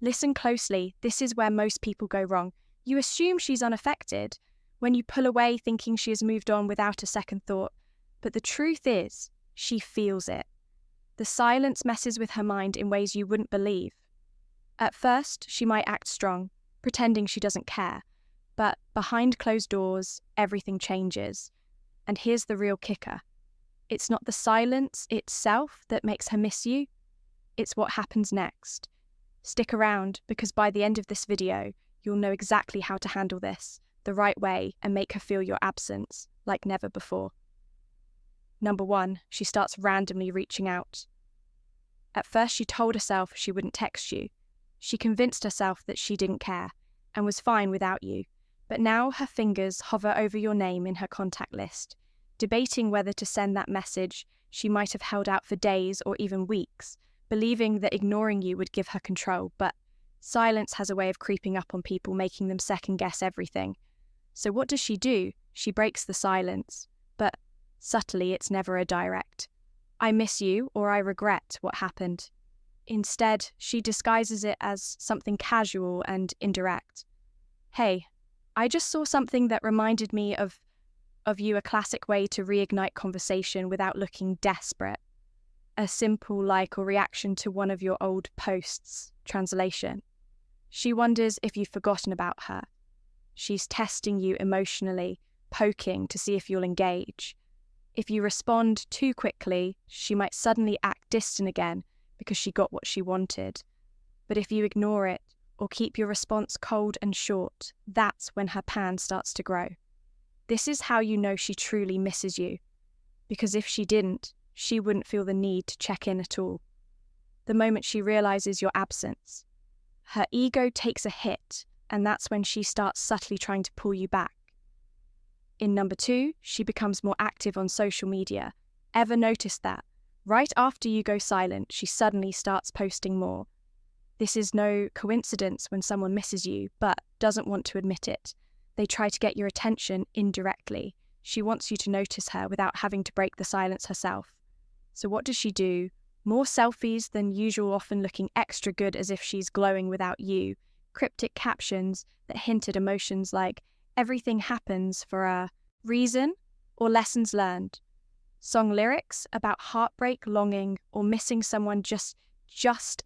Listen closely, this is where most people go wrong. You assume she's unaffected when you pull away thinking she has moved on without a second thought. But the truth is, she feels it. The silence messes with her mind in ways you wouldn't believe. At first, she might act strong, pretending she doesn't care. But behind closed doors, everything changes. And here's the real kicker. It's not the silence itself that makes her miss you. It's what happens next. Stick around, because by the end of this video, you'll know exactly how to handle this the right way and make her feel your absence like never before. Number 1, she starts randomly reaching out. At first, she told herself she wouldn't text you. She convinced herself that she didn't care and was fine without you. But now her fingers hover over your name in her contact list, debating whether to send that message she might have held out for days or even weeks, believing that ignoring you would give her control. But silence has a way of creeping up on people, making them second-guess everything. So what does she do? She breaks the silence. But subtly, it's never a direct, "I miss you," or "I regret what happened." Instead, she disguises it as something casual and indirect. "Hey, I just saw something that reminded me of you," a classic way to reignite conversation without looking desperate. A simple like or reaction to one of your old posts. Translation. She wonders if you've forgotten about her. She's testing you emotionally, poking to see if you'll engage. If you respond too quickly, she might suddenly act distant again because she got what she wanted. But if you ignore it or keep your response cold and short, that's when her pan starts to grow. This is how you know she truly misses you, because if she didn't, she wouldn't feel the need to check in at all. The moment she realizes your absence, her ego takes a hit, and that's when she starts subtly trying to pull you back. In number 2, she becomes more active on social media. Ever notice that? Right after you go silent, she suddenly starts posting more. This is no coincidence when someone misses you, but doesn't want to admit it. They try to get your attention indirectly. She wants you to notice her without having to break the silence herself. So what does she do? More selfies than usual, often looking extra good as if she's glowing without you. Cryptic captions that hint at emotions like "everything happens for a reason" or "lessons learned." Song lyrics about heartbreak, longing, or missing someone just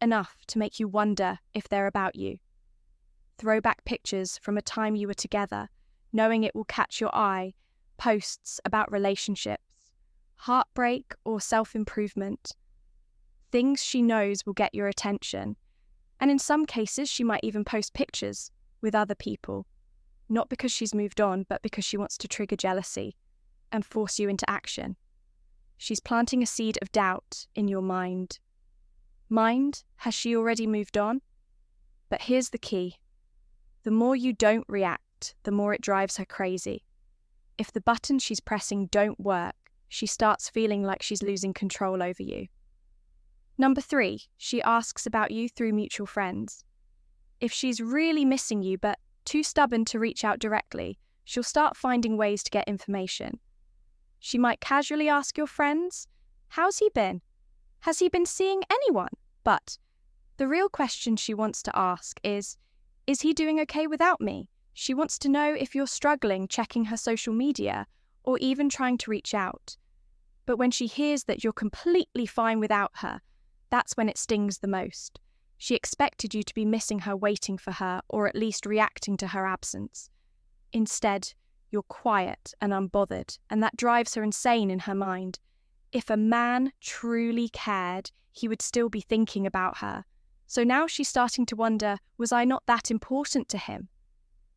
enough to make you wonder if they're about you. Throwback pictures from a time you were together, knowing it will catch your eye. Posts about relationships, heartbreak, or self-improvement. Things she knows will get your attention. And in some cases, she might even post pictures with other people. Not because she's moved on, but because she wants to trigger jealousy and force you into action. She's planting a seed of doubt in your mind. Has she already moved on? But here's the key. The more you don't react, the more it drives her crazy. If the buttons she's pressing don't work, she starts feeling like she's losing control over you. Number 3, she asks about you through mutual friends. If she's really missing you but too stubborn to reach out directly, she'll start finding ways to get information. She might casually ask your friends, "How's he been? Has he been seeing anyone?" But the real question she wants to ask is he doing okay without me? She wants to know if you're struggling checking her social media or even trying to reach out. But when she hears that you're completely fine without her, that's when it stings the most. She expected you to be missing her, waiting for her, or at least reacting to her absence. Instead, you're quiet and unbothered, and that drives her insane in her mind. If a man truly cared, he would still be thinking about her. So now she's starting to wonder, was I not that important to him?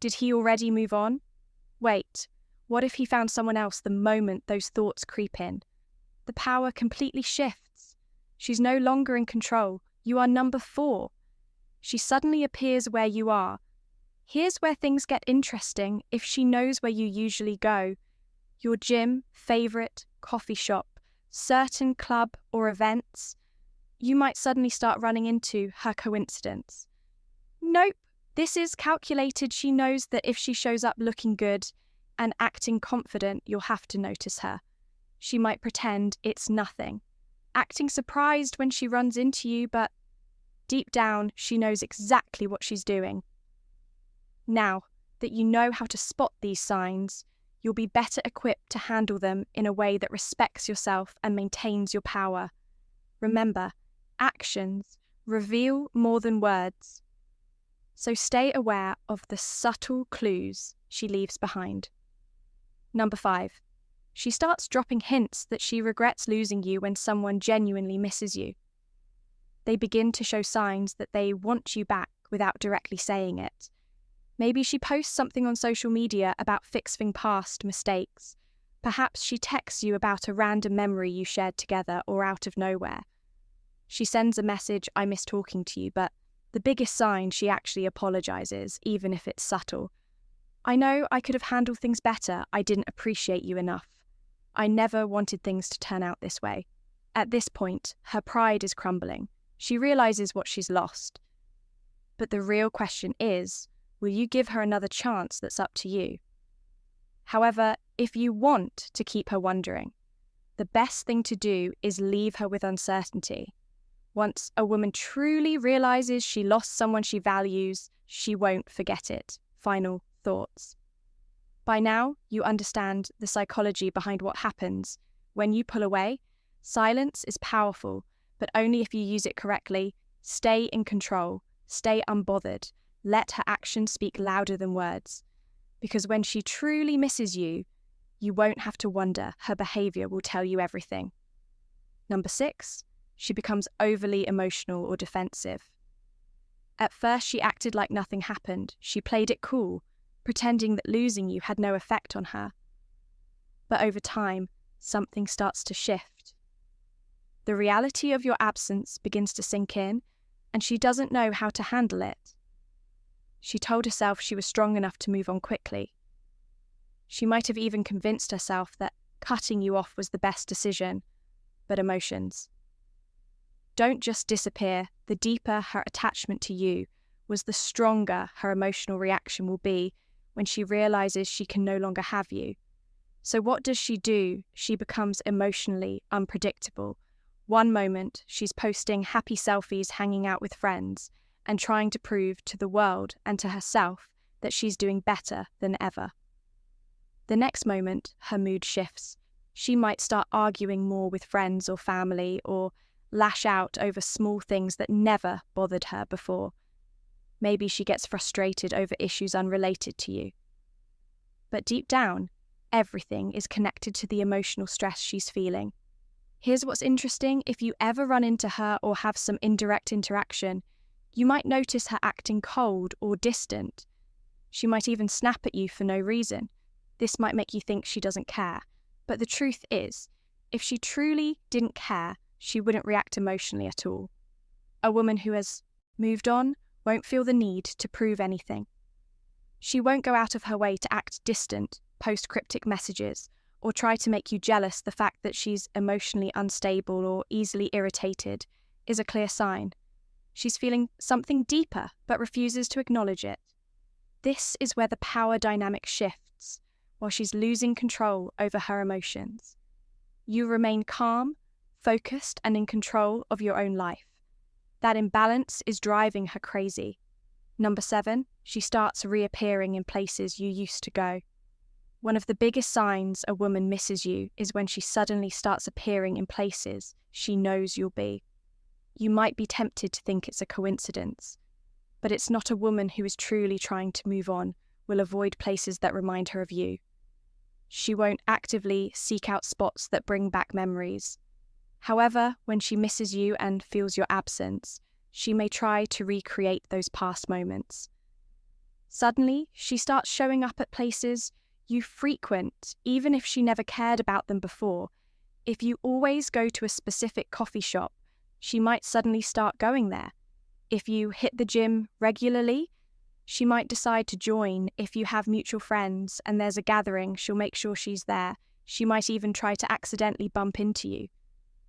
Did he already move on? Wait, what if he found someone else the moment those thoughts creep in? The power completely shifts. She's no longer in control. You are number 4. She suddenly appears where you are. Here's where things get interesting if she knows where you usually go. Your gym, favorite, coffee shop, certain club or events. You might suddenly start running into her coincidence. Nope, this is calculated. She knows that if she shows up looking good and acting confident, you'll have to notice her. She might pretend it's nothing, acting surprised when she runs into you, but Deep down, she knows exactly what she's doing. Now that you know how to spot these signs, you'll be better equipped to handle them in a way that respects yourself and maintains your power. Remember, actions reveal more than words. So stay aware of the subtle clues she leaves behind. Number 5. She starts dropping hints that she regrets losing you when someone genuinely misses you. They begin to show signs that they want you back without directly saying it. Maybe she posts something on social media about fixing past mistakes. Perhaps she texts you about a random memory you shared together or out of nowhere. She sends a message, "I miss talking to you," but the biggest sign, she actually apologizes, even if it's subtle. "I know I could have handled things better. I didn't appreciate you enough. I never wanted things to turn out this way." At this point, her pride is crumbling. She realizes what she's lost. But the real question is, will you give her another chance? That's up to you. However, if you want to keep her wondering, the best thing to do is leave her with uncertainty. Once a woman truly realizes she lost someone she values, she won't forget it. Final thoughts. By now, you understand the psychology behind what happens when you pull away. Silence is powerful, but only if you use it correctly. Stay in control. Stay unbothered. Let her actions speak louder than words. Because when she truly misses you, you won't have to wonder. Her behavior will tell you everything. Number 6, she becomes overly emotional or defensive. At first, she acted like nothing happened. She played it cool, pretending that losing you had no effect on her. But over time, something starts to shift. The reality of your absence begins to sink in, and she doesn't know how to handle it. She told herself she was strong enough to move on quickly. She might have even convinced herself that cutting you off was the best decision, but emotions don't just disappear. The deeper her attachment to you was, the stronger her emotional reaction will be when she realizes she can no longer have you. So what does she do? She becomes emotionally unpredictable. One moment, she's posting happy selfies hanging out with friends and trying to prove to the world and to herself that she's doing better than ever. The next moment, her mood shifts. She might start arguing more with friends or family, or lash out over small things that never bothered her before. Maybe she gets frustrated over issues unrelated to you. But deep down, everything is connected to the emotional stress she's feeling. Here's what's interesting. If you ever run into her or have some indirect interaction, you might notice her acting cold or distant. She might even snap at you for no reason. This might make you think she doesn't care. But the truth is, if she truly didn't care, she wouldn't react emotionally at all. A woman who has moved on won't feel the need to prove anything. She won't go out of her way to act distant, post cryptic messages, or try to make you jealous. The fact that she's emotionally unstable or easily irritated is a clear sign. She's feeling something deeper, but refuses to acknowledge it. This is where the power dynamic shifts, while she's losing control over her emotions. You remain calm, focused, and in control of your own life. That imbalance is driving her crazy. Number 7, she starts reappearing in places you used to go. One of the biggest signs a woman misses you is when she suddenly starts appearing in places she knows you'll be. You might be tempted to think it's a coincidence, but it's not. A woman who is truly trying to move on will avoid places that remind her of you. She won't actively seek out spots that bring back memories. However, when she misses you and feels your absence, she may try to recreate those past moments. Suddenly, she starts showing up at places you frequent, even if she never cared about them before. If you always go to a specific coffee shop, she might suddenly start going there. If you hit the gym regularly, she might decide to join. If you have mutual friends and there's a gathering, she'll make sure she's there. She might even try to accidentally bump into you.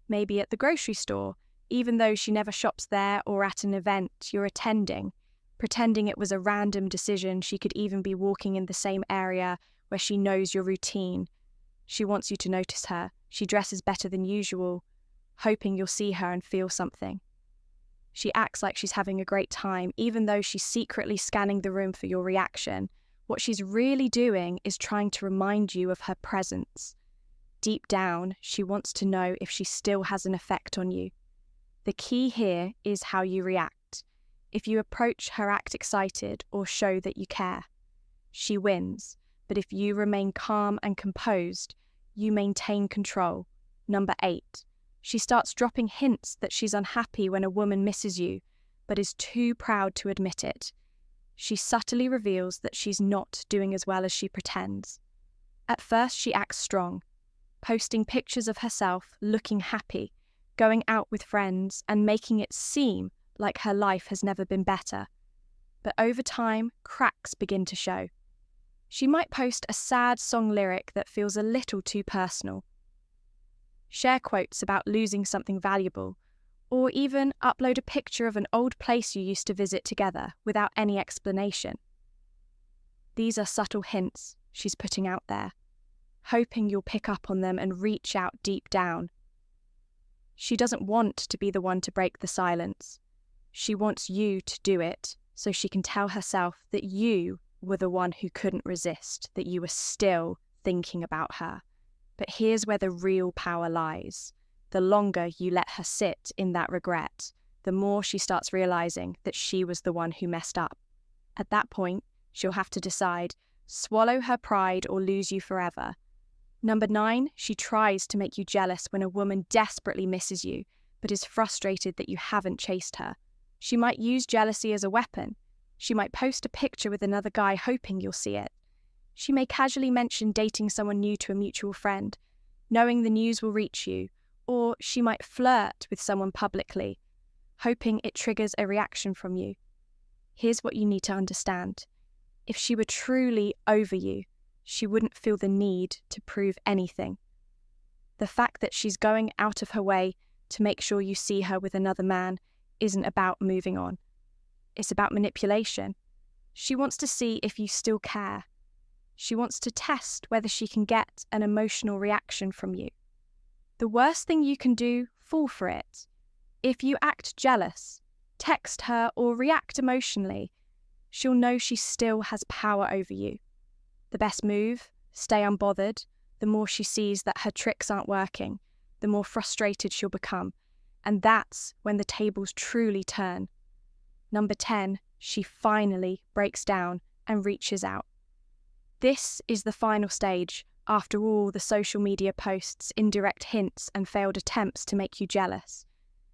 Maybe at the grocery store, even though she never shops there, or at an event you're attending, pretending it was a random decision. She could even be walking in the same area where she knows your routine. She wants you to notice her. She dresses better than usual, hoping you'll see her and feel something. She acts like she's having a great time, even though she's secretly scanning the room for your reaction. What she's really doing is trying to remind you of her presence. Deep down, she wants to know if she still has an effect on you. The key here is how you react. If you approach her act excited or show that you care, she wins. But if you remain calm and composed, you maintain control. Number 8. She starts dropping hints that she's unhappy when a woman misses you, but is too proud to admit it. She subtly reveals that she's not doing as well as she pretends. At first, she acts strong, posting pictures of herself looking happy, going out with friends, and making it seem like her life has never been better. But over time, cracks begin to show. She might post a sad song lyric that feels a little too personal, share quotes about losing something valuable, or even upload a picture of an old place you used to visit together without any explanation. These are subtle hints she's putting out there, hoping you'll pick up on them and reach out deep down. She doesn't want to be the one to break the silence. She wants you to do it so she can tell herself that you were the one who couldn't resist, that you were still thinking about her. But here's where the real power lies. The longer you let her sit in that regret, the more she starts realizing that she was the one who messed up. At that point, she'll have to decide, swallow her pride or lose you forever. Number 9, she tries to make you jealous when a woman desperately misses you, but is frustrated that you haven't chased her. She might use jealousy as a weapon. She might post a picture with another guy hoping you'll see it. She may casually mention dating someone new to a mutual friend, knowing the news will reach you, or she might flirt with someone publicly, hoping it triggers a reaction from you. Here's what you need to understand. If she were truly over you, she wouldn't feel the need to prove anything. The fact that she's going out of her way to make sure you see her with another man isn't about moving on. It's about manipulation. She wants to see if you still care. She wants to test whether she can get an emotional reaction from you. The worst thing you can do, fall for it. If you act jealous, text her, or react emotionally, she'll know she still has power over you. The best move, stay unbothered. The more she sees that her tricks aren't working, the more frustrated she'll become. And that's when the tables truly turn. Number 10, she finally breaks down and reaches out. This is the final stage after all the social media posts, indirect hints, and failed attempts to make you jealous.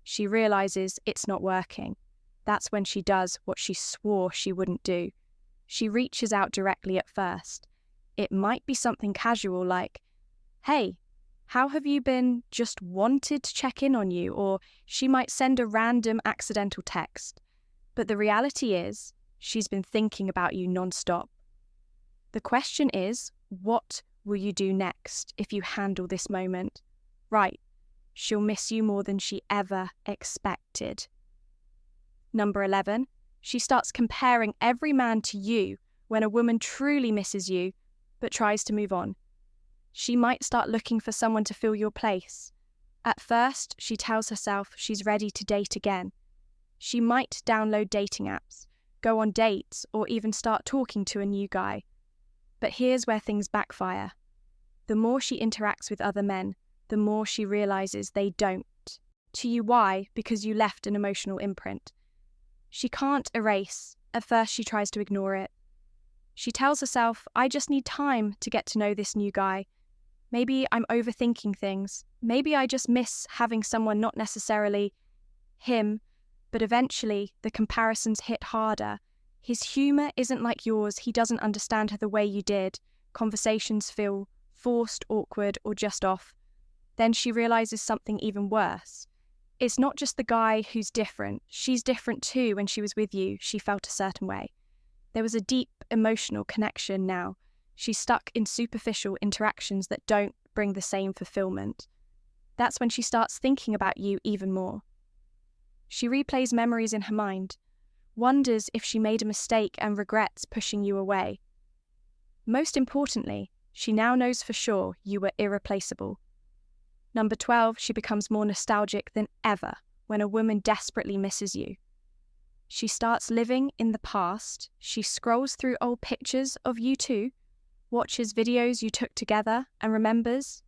She realizes it's not working. That's when she does what she swore she wouldn't do. She reaches out directly at first. It might be something casual like, "Hey, how have you been? Just wanted to check in on you," or she might send a random accidental text. But the reality is, she's been thinking about you non-stop. The question is, what will you do next if you handle this moment? Right, she'll miss you more than she ever expected. Number 11, she starts comparing every man to you when a woman truly misses you, but tries to move on. She might start looking for someone to fill your place. At first, she tells herself she's ready to date again. She might download dating apps, go on dates, or even start talking to a new guy. But here's where things backfire. The more she interacts with other men, the more she realizes they don't. To you, why? Because you left an emotional imprint. She can't erase. At first, she tries to ignore it. She tells herself, I just need time to get to know this new guy. Maybe I'm overthinking things. Maybe I just miss having someone not necessarily him. But eventually, the comparisons hit harder. His humor isn't like yours. He doesn't understand her the way you did. Conversations feel forced, awkward, or just off. Then she realizes something even worse. It's not just the guy who's different. She's different too. When she was with you, she felt a certain way. There was a deep emotional connection now. She's stuck in superficial interactions that don't bring the same fulfillment. That's when she starts thinking about you even more. She replays memories in her mind, wonders if she made a mistake and regrets pushing you away. Most importantly, she now knows for sure you were irreplaceable. Number 12, she becomes more nostalgic than ever when a woman desperately misses you. She starts living in the past. She scrolls through old pictures of you two, watches videos you took together, and remembers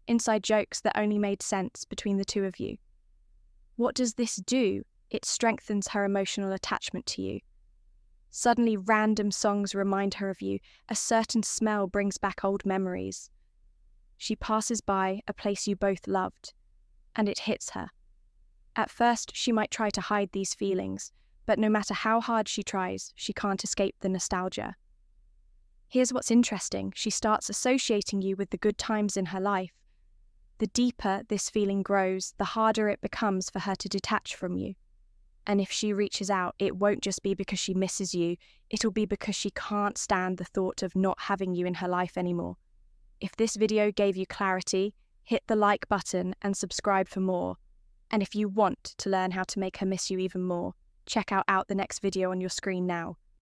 inside jokes that only made sense between the two of you. What does this do? It strengthens her emotional attachment to you. Suddenly, random songs remind her of you. A certain smell brings back old memories. She passes by a place you both loved, and it hits her. At first, she might try to hide these feelings, but no matter how hard she tries, she can't escape the nostalgia. Here's what's interesting. She starts associating you with the good times in her life. The deeper this feeling grows, the harder it becomes for her to detach from you. And if she reaches out, it won't just be because she misses you, it'll be because she can't stand the thought of not having you in her life anymore. If this video gave you clarity, hit the like button and subscribe for more. And if you want to learn how to make her miss you even more, check out the next video on your screen now.